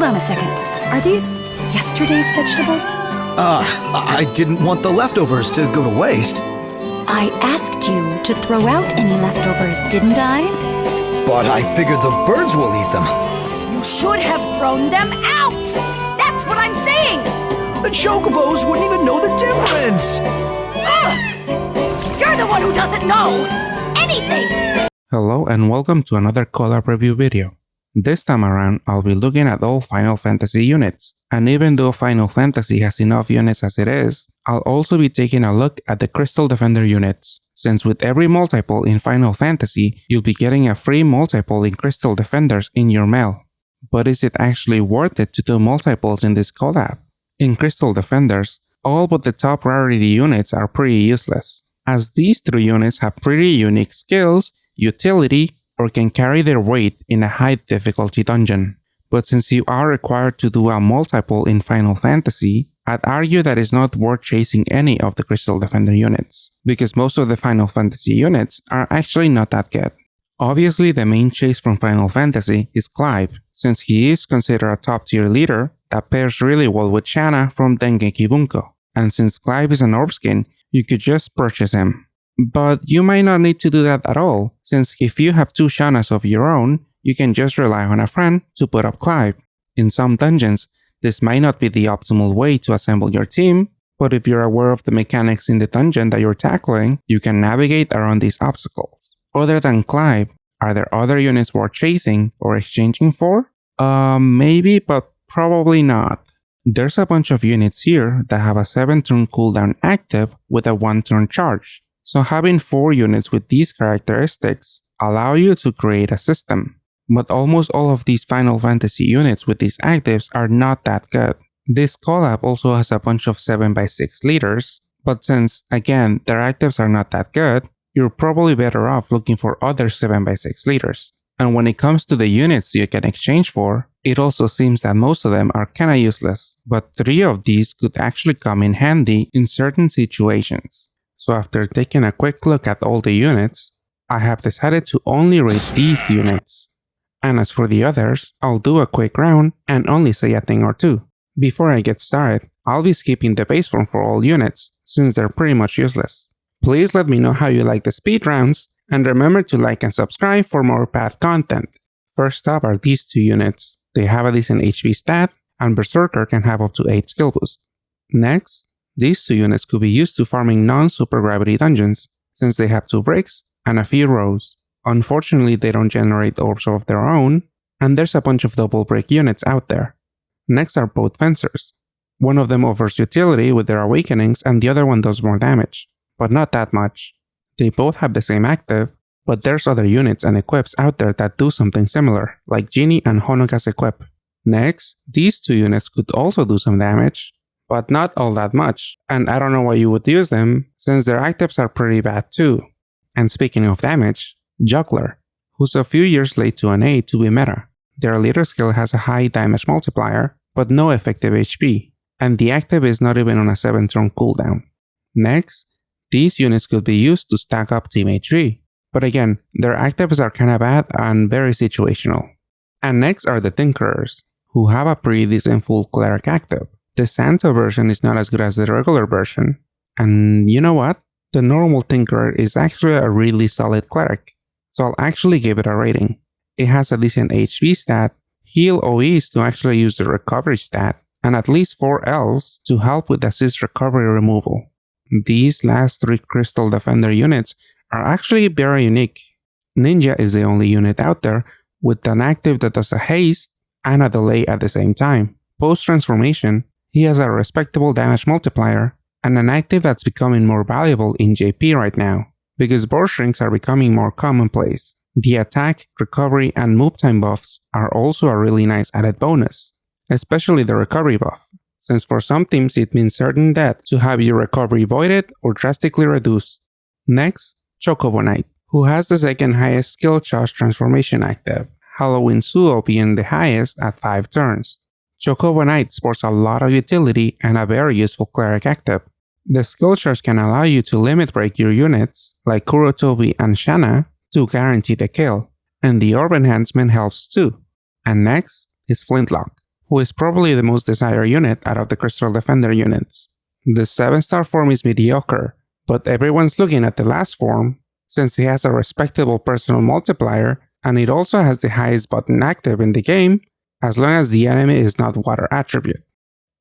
on a second. Are these yesterday's vegetables? I didn't want the leftovers to go to waste. I asked you to throw out any leftovers, didn't I? But I figured the birds will eat them. You should have thrown them out! That's what I'm saying! The chocobos wouldn't even know the difference! You're the one who doesn't know anything! Hello and welcome to another Collab review video. This time around, I'll be looking at all Final Fantasy units. And even though Final Fantasy has enough units as it is, I'll also be taking a look at the Crystal Defender units. Since with every multiple in Final Fantasy, you'll be getting a free multiple in Crystal Defenders in your mail. But is it actually worth it to do multiples in this collab? In Crystal Defenders, all but the top rarity units are pretty useless, as these three units have pretty unique skills, utility, or can carry their weight in a high difficulty dungeon. But since you are required to do a multiple in Final Fantasy, I'd argue that it's not worth chasing any of the Crystal Defender units, because most of the Final Fantasy units are actually not that good. Obviously, the main chase from Final Fantasy is Clive, since he is considered a top tier leader that pairs really well with Shanna from Dengeki Bunko, and since Clive is an orb skin, you could just purchase him. But you might not need to do that at all, since if you have two Shannas of your own, you can just rely on a friend to put up Clive. In some dungeons, this might not be the optimal way to assemble your team, but if you're aware of the mechanics in the dungeon that you're tackling, you can navigate around these obstacles. Other than Clive, are there other units worth chasing or exchanging for? Maybe, but probably not. There's a bunch of units here that have a 7-turn cooldown active with a 1-turn charge. So having 4 units with these characteristics allow you to create a system. But almost all of these Final Fantasy units with these actives are not that good. This collab also has a bunch of 7x6 leaders, but since, again, their actives are not that good, you're probably better off looking for other 7x6 leaders. And when it comes to the units you can exchange for, it also seems that most of them are kinda useless, but 3 of these could actually come in handy in certain situations. So after taking a quick look at all the units, I have decided to only rate these units. And as for the others, I'll do a quick round and only say a thing or two. Before I get started, I'll be skipping the base form for all units, since they're pretty much useless. Please let me know how you like the speed rounds, and remember to like and subscribe for more path content. First up are these 2 units. They have a decent HP stat, and Berserker can have up to 8 skill boost. Next, these 2 units could be used to farming non-super gravity dungeons, since they have 2 bricks and a few rows. Unfortunately, they don't generate orbs of their own, and there's a bunch of double break units out there. Next are both fencers. One of them offers utility with their awakenings and the other one does more damage, but not that much. They both have the same active, but there's other units and equips out there that do something similar, like Genie and Honoka's equip. Next, these 2 units could also do some damage, but not all that much, and I don't know why you would use them, since their actives are pretty bad too. And speaking of damage, Juggler, who's a few years late to an A to be meta. Their leader skill has a high damage multiplier, but no effective HP, and the active is not even on a 7-turn cooldown. Next, these units could be used to stack up team HP, but again, their actives are kinda bad and very situational. And next are the Tinkerers, who have a pretty decent full cleric active. The Santa version is not as good as the regular version, and you know what? The normal Tinkerer is actually a really solid cleric, so I'll actually give it a rating. It has a decent HP stat, heal OEs to actually use the recovery stat, and at least 4 Ls to help with assist recovery removal. These last 3 Crystal Defender units are actually very unique. Ninja is the only unit out there with an active that does a haste and a delay at the same time. Post-transformation, he has a respectable damage multiplier and an active that's becoming more valuable in JP right now, because board shrinks are becoming more commonplace. The attack, recovery, and move time buffs are also a really nice added bonus, especially the recovery buff, since for some teams it means certain death to have your recovery voided or drastically reduced. Next, Chocobo Knight, who has the second highest skill charge transformation active, Halloween Suo being the highest at 5 turns. Chocobo Knight sports a lot of utility and a very useful cleric active. The skill charge can allow you to limit break your units, like Kurotobi and Shanna, to guarantee the kill, and the orb enhancement helps too. And next is Flintlock, who is probably the most desired unit out of the Crystal Defender units. The 7-star form is mediocre, but everyone's looking at the last form since it has a respectable personal multiplier and it also has the highest button active in the game as long as the enemy is not water attribute.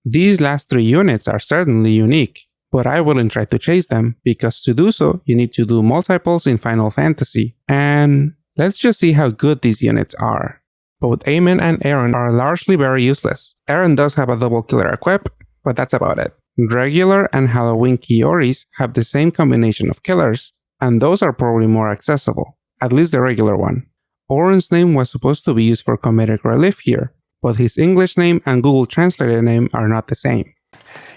These last 3 units are certainly unique, but I wouldn't try to chase them because to do so you need to do multiples in Final Fantasy, and let's just see how good these units are. Both Eamon and Aaron are largely very useless. Aaron does have a double killer equip, but that's about it. Regular and Halloween Kyoris have the same combination of killers, and those are probably more accessible, at least the regular one. Oren's name was supposed to be used for comedic relief here, but his English name and Google Translated name are not the same.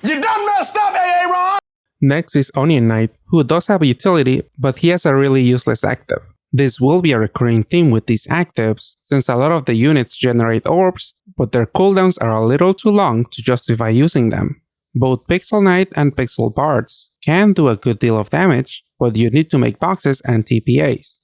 You done messed up, Aaron! Next is Onion Knight, who does have a utility, but he has a really useless active. This will be a recurring theme with these actives, since a lot of the units generate orbs, but their cooldowns are a little too long to justify using them. Both Pixel Knight and Pixel Bards can do a good deal of damage, but you need to make boxes and TPAs.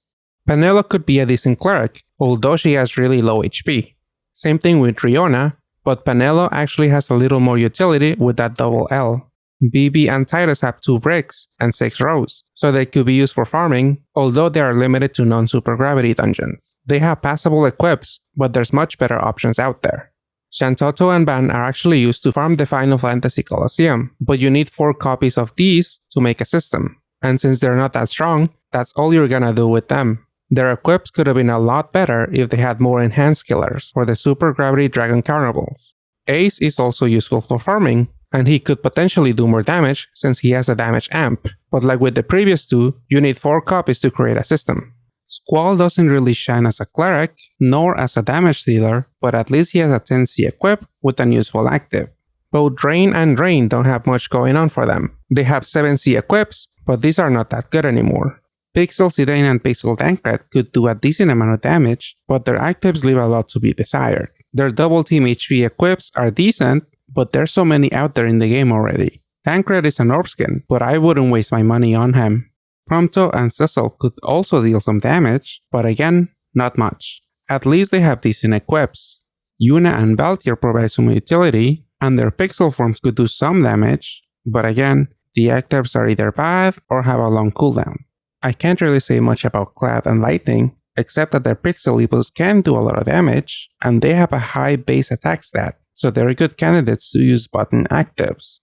Penelo could be a decent cleric, although she has really low HP. Same thing with Riona, but Penelo actually has a little more utility with that double L. BB and Titus have 2 bricks and 6 rows, so they could be used for farming, although they are limited to non-super gravity dungeons. They have passable equips, but there's much better options out there. Shantoto and Ban are actually used to farm the Final Fantasy Colosseum, but you need 4 copies of these to make a system, and since they're not that strong, that's all you're gonna do with them. Their equips could have been a lot better if they had more enhanced killers for the Super Gravity Dragon Carnivals. Ace is also useful for farming, and he could potentially do more damage since he has a damage amp, but like with the previous 2, you need 4 copies to create a system. Squall doesn't really shine as a cleric, nor as a damage dealer, but at least he has a 10C equip with an useful active. Both Drain and Drain don't have much going on for them. They have 7C equips, but these are not that good anymore. Pixel Zidane and Pixel Tancred could do a decent amount of damage, but their actives leave a lot to be desired. Their double team HP equips are decent, but there's so many out there in the game already. Tancred is an orb skin, but I wouldn't waste my money on him. Prompto and Cecil could also deal some damage, but again, not much. At least they have decent equips. Yuna and Valtier provide some utility, and their pixel forms could do some damage, but again, the actives are either bad or have a long cooldown. I can't really say much about Clad and Lightning, except that their pixel evos can do a lot of damage, and they have a high base attack stat, so they're good candidates to use button actives.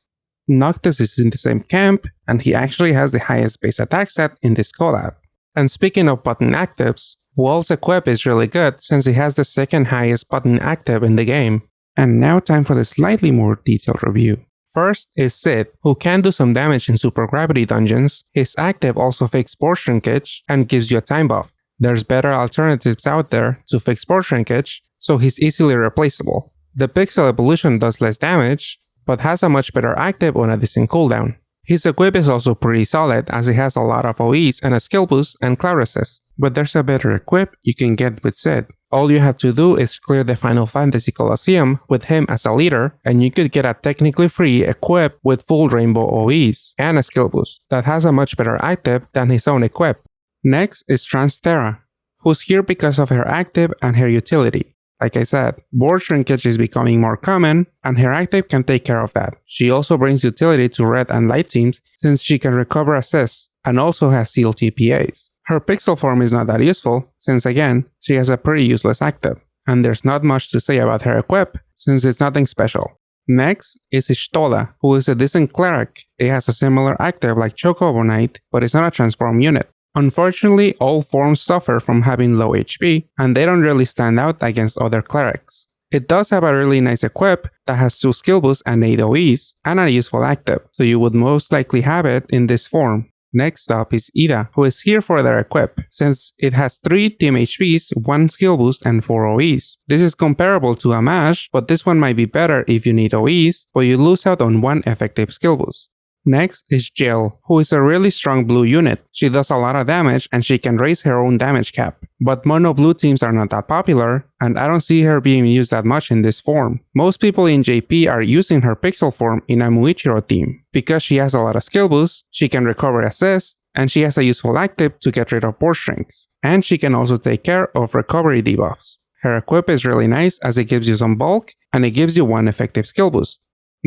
Noctis is in the same camp, and he actually has the highest base attack stat in this collab. And speaking of button actives, Wall's equip is really good since he has the second highest button active in the game. And now time for the slightly more detailed review. First is Sid, who can do some damage in super gravity dungeons. His active also fixes pore shrinkage and gives you a time buff. There's better alternatives out there to fix pore shrinkage, so he's easily replaceable. The pixel evolution does less damage, but has a much better active on a decent cooldown. His equip is also pretty solid as he has a lot of OEs and a skill boost and cloud resist, but there's a better equip you can get with Sid. All you have to do is clear the Final Fantasy Colosseum with him as a leader, and you could get a technically free equip with full rainbow OEs and a skill boost that has a much better active than his own equip. Next is Terra, who's here because of her active and her utility. Like I said, board shrinkage is becoming more common, and her active can take care of that. She also brings utility to red and light teams since she can recover assists and also has sealed TPAs. Her pixel form is not that useful since again, she has a pretty useless active, and there's not much to say about her equip since it's nothing special. Next is Ishtola, who is a decent cleric. It has a similar active like Chocobo Knight, but it's not a transform unit. Unfortunately, all forms suffer from having low HP, and they don't really stand out against other clerics. It does have a really nice equip that has 2 skill boosts and 8 OEs, and a useful active, so you would most likely have it in this form. Next up is Ida, who is here for their equip, since it has 3 team HPs, 1 skill boost, and 4 OEs. This is comparable to a Mash, but this one might be better if you need OEs, but you lose out on 1 effective skill boost. Next is Jill, who is a really strong blue unit. She does a lot of damage and she can raise her own damage cap. But mono blue teams are not that popular, and I don't see her being used that much in this form. Most people in JP are using her pixel form in a Muichiro team. Because she has a lot of skill boosts, she can recover assists, and she has a useful active to get rid of pore shrinks. And she can also take care of recovery debuffs. Her equip is really nice as it gives you some bulk and it gives you one effective skill boost.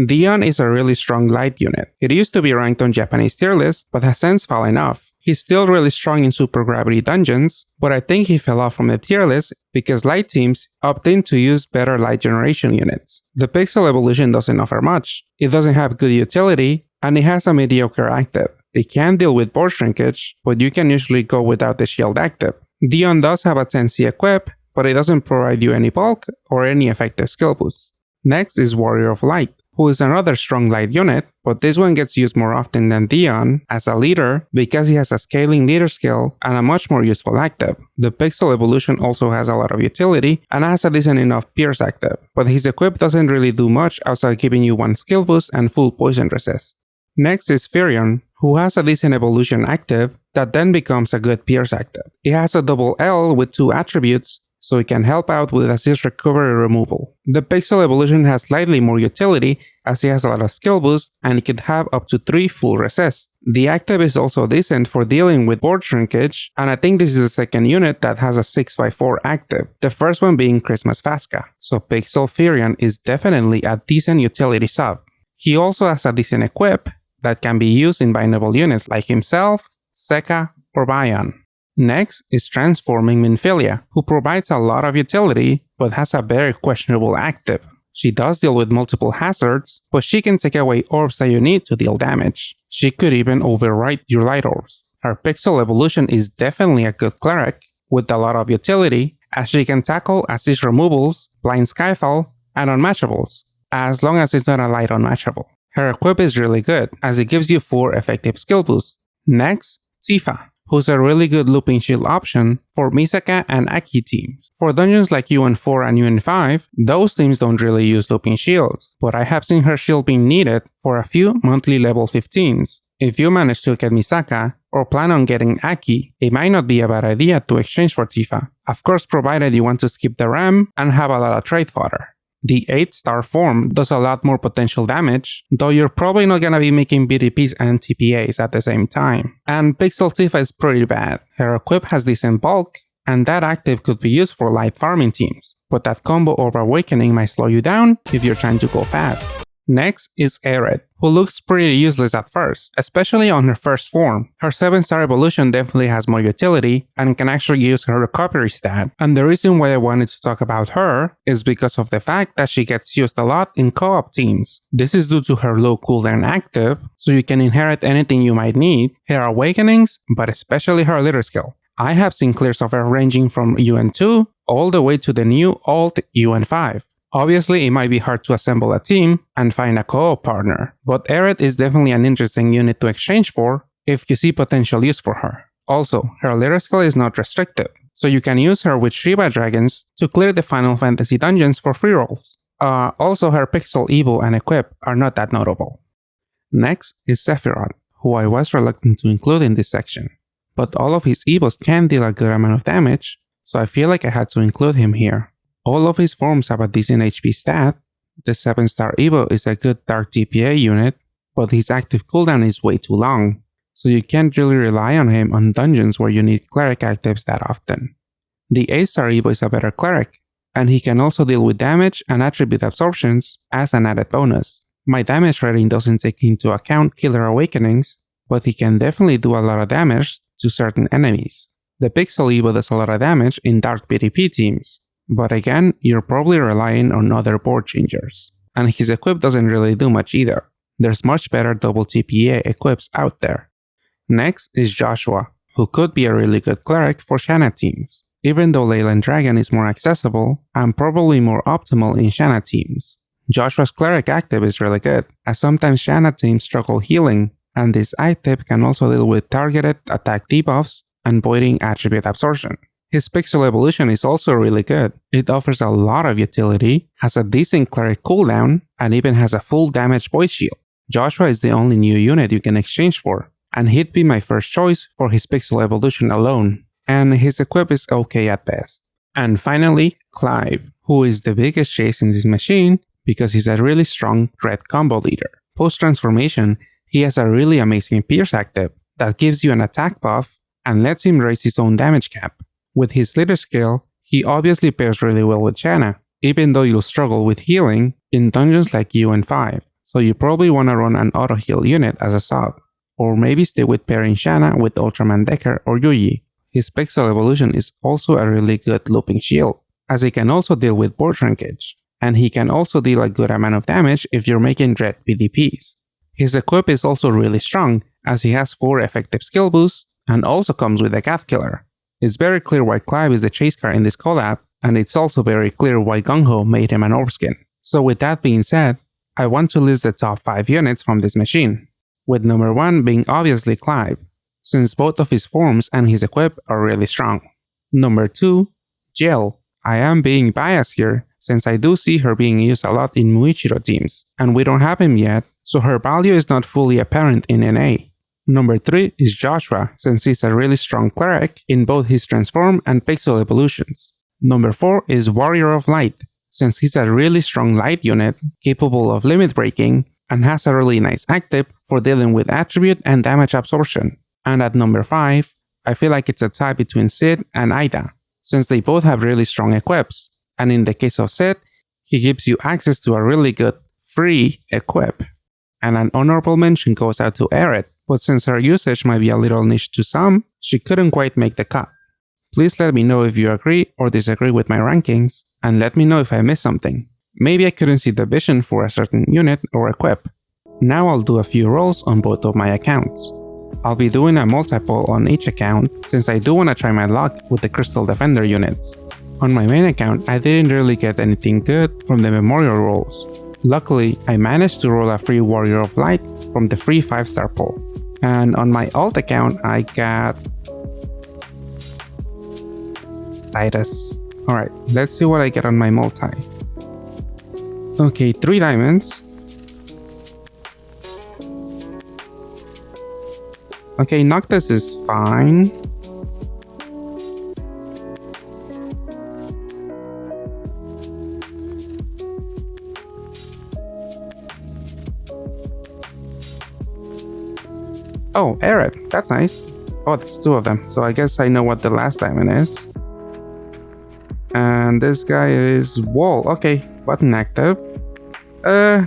Dion is a really strong light unit. It used to be ranked on Japanese tier list, but has since fallen off. He's still really strong in super gravity dungeons, but I think he fell off from the tier list because light teams opt in to use better light generation units. The Pixel evolution doesn't offer much, it doesn't have good utility, and it has a mediocre active. It can deal with board shrinkage, but you can usually go without the shield active. Dion does have a 10C equip, but it doesn't provide you any bulk or any effective skill boost. Next is Warrior of Light, who is another strong light unit, but this one gets used more often than Dion as a leader because he has a scaling leader skill and a much more useful active. The Pixel evolution also has a lot of utility and has a decent enough pierce active, but his equip doesn't really do much outside giving you one skill boost and full poison resist. Next is Firion, who has a decent evolution active that then becomes a good pierce active. It has a double L with 2 attributes, so it can help out with assist recovery removal. The Pixel evolution has slightly more utility as it has a lot of skill boost and it can have up to 3 full resists. The active is also decent for dealing with board shrinkage, and I think this is the second unit that has a 6x4 active, the first one being Xmas Fasca. So Pixel Firion is definitely a decent utility sub. He also has a decent equip that can be used in bindable units like himself, Sekka, or Bion. Next is Transforming Minfilia, who provides a lot of utility but has a very questionable active. She does deal with multiple hazards, but she can take away orbs that you need to deal damage. She could even overwrite your light orbs. Her Pixel evolution is definitely a good cleric, with a lot of utility, as she can tackle assist removals, blind skyfall, and unmatchables, as long as it's not a light unmatchable. Her equip is really good, as it gives you 4 effective skill boosts. Next, Tifa, who's a really good looping shield option for Misaka and Aki teams. For dungeons like UN4 and UN5, those teams don't really use looping shields, but I have seen her shield being needed for a few monthly level 15s. If you manage to get Misaka, or plan on getting Aki, it might not be a bad idea to exchange for Tifa, of course provided you want to skip the RAM and have a lot of trade fodder. The 8-star form does a lot more potential damage, though you're probably not gonna be making BDPs and TPAs at the same time. And Pixel Tifa is pretty bad. Her equip has decent bulk, and that active could be used for light farming teams, but that combo of Awakening might slow you down if you're trying to go fast. Next is Aerith, who looks pretty useless at first, especially on her first form. Her 7-star evolution definitely has more utility and can actually use her recovery stat, and the reason why I wanted to talk about her is because of the fact that she gets used a lot in co-op teams. This is due to her low cooldown active, so you can inherit anything you might need, her awakenings, but especially her leader skill. I have seen clears of her ranging from UN2 all the way to the new alt UN5. Obviously, it might be hard to assemble a team and find a co-op partner, but Aerith is definitely an interesting unit to exchange for if you see potential use for her. Also, her leader skill is not restricted, so you can use her with Shiva dragons to clear the Final Fantasy dungeons for free rolls. Also, her Pixel Evo and equip are not that notable. Next is Sephiroth, who I was reluctant to include in this section, but all of his Evos can deal a good amount of damage, so I feel like I had to include him here. All of his forms have a decent HP stat. The 7-star Evo is a good dark TPA unit, but his active cooldown is way too long, so you can't really rely on him on dungeons where you need cleric actives that often. The 8-star Evo is a better cleric, and he can also deal with damage and attribute absorptions as an added bonus. My damage rating doesn't take into account killer awakenings, but he can definitely do a lot of damage to certain enemies. The Pixel Evo does a lot of damage in dark PvP teams, but again, you're probably relying on other board changers. And his equip doesn't really do much either. There's much better double TPA equips out there. Next is Joshua, who could be a really good cleric for Shanna teams. Even though Leyland Dragon is more accessible, and probably more optimal in Shanna teams. Joshua's cleric active is really good, as sometimes Shanna teams struggle healing, and this active can also deal with targeted attack debuffs and voiding attribute absorption. His Pixel evolution is also really good. It offers a lot of utility, has a decent cleric cooldown, and even has a full damage void shield. Joshua is the only new unit you can exchange for, and he'd be my first choice for his Pixel evolution alone, and his equip is okay at best. And finally, Clive, who is the biggest chase in this machine because he's a really strong red combo leader. Post-transformation, he has a really amazing Pierce active that gives you an attack buff and lets him raise his own damage cap. With his leader skill, He obviously pairs really well with Shanna, even though you'll struggle with healing in dungeons like UN5, so you probably wanna run an auto heal unit as a sub. Or maybe stay with pairing Shanna with Ultraman Decker or Yuji. His Pixel evolution is also a really good looping shield, as he can also deal with board shrinkage, and he can also deal a good amount of damage if you're making Dread PvPs. His equip is also really strong, as he has 4 effective skill boosts and also comes with a Cat Killer. It's very clear why Clive is the chase car in this collab, and it's also very clear why Gung-Ho made him an Orpskin. So with that being said, I want to list the top 5 units from this machine, with number 1 being obviously Clive, since both of his forms and his equip are really strong. Number 2, Jill. I am being biased here, since I do see her being used a lot in Muichiro teams, and we don't have him yet, so her value is not fully apparent in NA. Number 3 is Joshua, since he's a really strong cleric in both his transform and pixel evolutions. Number 4 is Warrior of Light, since he's a really strong light unit capable of limit breaking and has a really nice active for dealing with attribute and damage absorption. And at number 5, I feel like it's a tie between Sid and Ida, since they both have really strong equips, and in the case of Sid, he gives you access to a really good free equip. And an honorable mention goes out to Aerith, but since her usage might be a little niche to some, she couldn't quite make the cut. Please let me know if you agree or disagree with my rankings, and let me know if I missed something. Maybe I couldn't see the vision for a certain unit or equip. Now I'll do a few rolls on both of my accounts. I'll be doing a multi-poll on each account, since I do want to try my luck with the Crystal Defender units. On my main account, I didn't really get anything good from the memorial rolls. Luckily, I managed to roll a free Warrior of Light from the free 5-star poll. And on my alt account, I got Titus. Alright, let's see what I get on my multi. Okay, 3 diamonds. Okay, Noctis is fine. Oh, Aerith, that's nice. Oh, there's 2 of them, so I guess I know what the last diamond is. And this guy is Wall. Okay, button active.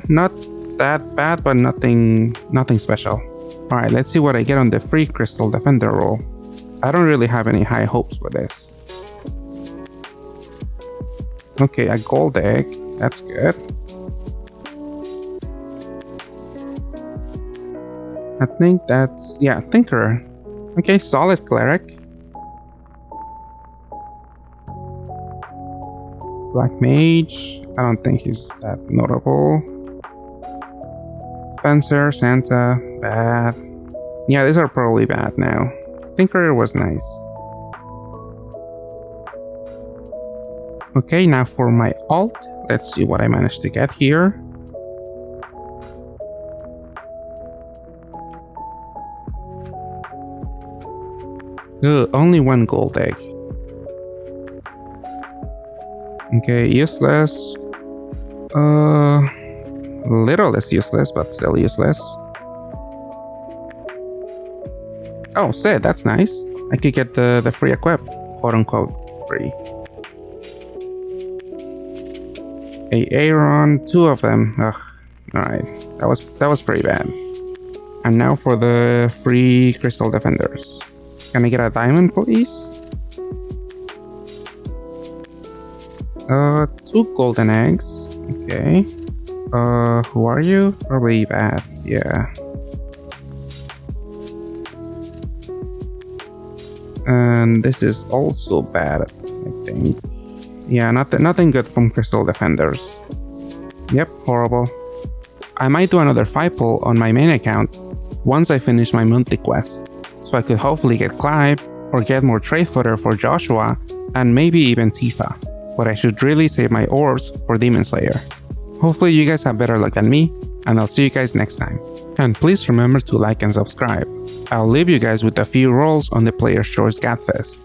Not that bad, but nothing special. Alright, let's see what I get on the free Crystal Defender roll. I don't really have any high hopes for this. Okay, a gold egg. That's good. I think that's... yeah, Tinkerer. Okay, solid cleric. Black Mage. I don't think he's that notable. Fencer, Santa, bad. Yeah, these are probably bad now. Tinkerer was nice. Okay, now for my alt. Let's see what I managed to get here. Ugh, only 1 gold egg. Okay, useless. Little less useless, but still useless. Oh, Sid, that's nice. I could get the free equip, quote unquote free. A Aaron, 2 of them. Ugh. Alright, that was pretty bad. And now for the free Crystal Defenders. Can I get a diamond, please? 2 golden eggs. Okay. Who are you? Probably bad. Yeah. And this is also bad, I think. Yeah, nothing good from Crystal Defenders. Yep, horrible. I might do another 5 pull on my main account once I finish my monthly quest, so I could hopefully get Clive or get more trade fodder for Joshua and maybe even Tifa, but I should really save my orbs for Demon Slayer. Hopefully you guys have better luck than me, and I'll see you guys next time. And please remember to like and subscribe. I'll leave you guys with a few rolls on the Player's Choice Gadfest.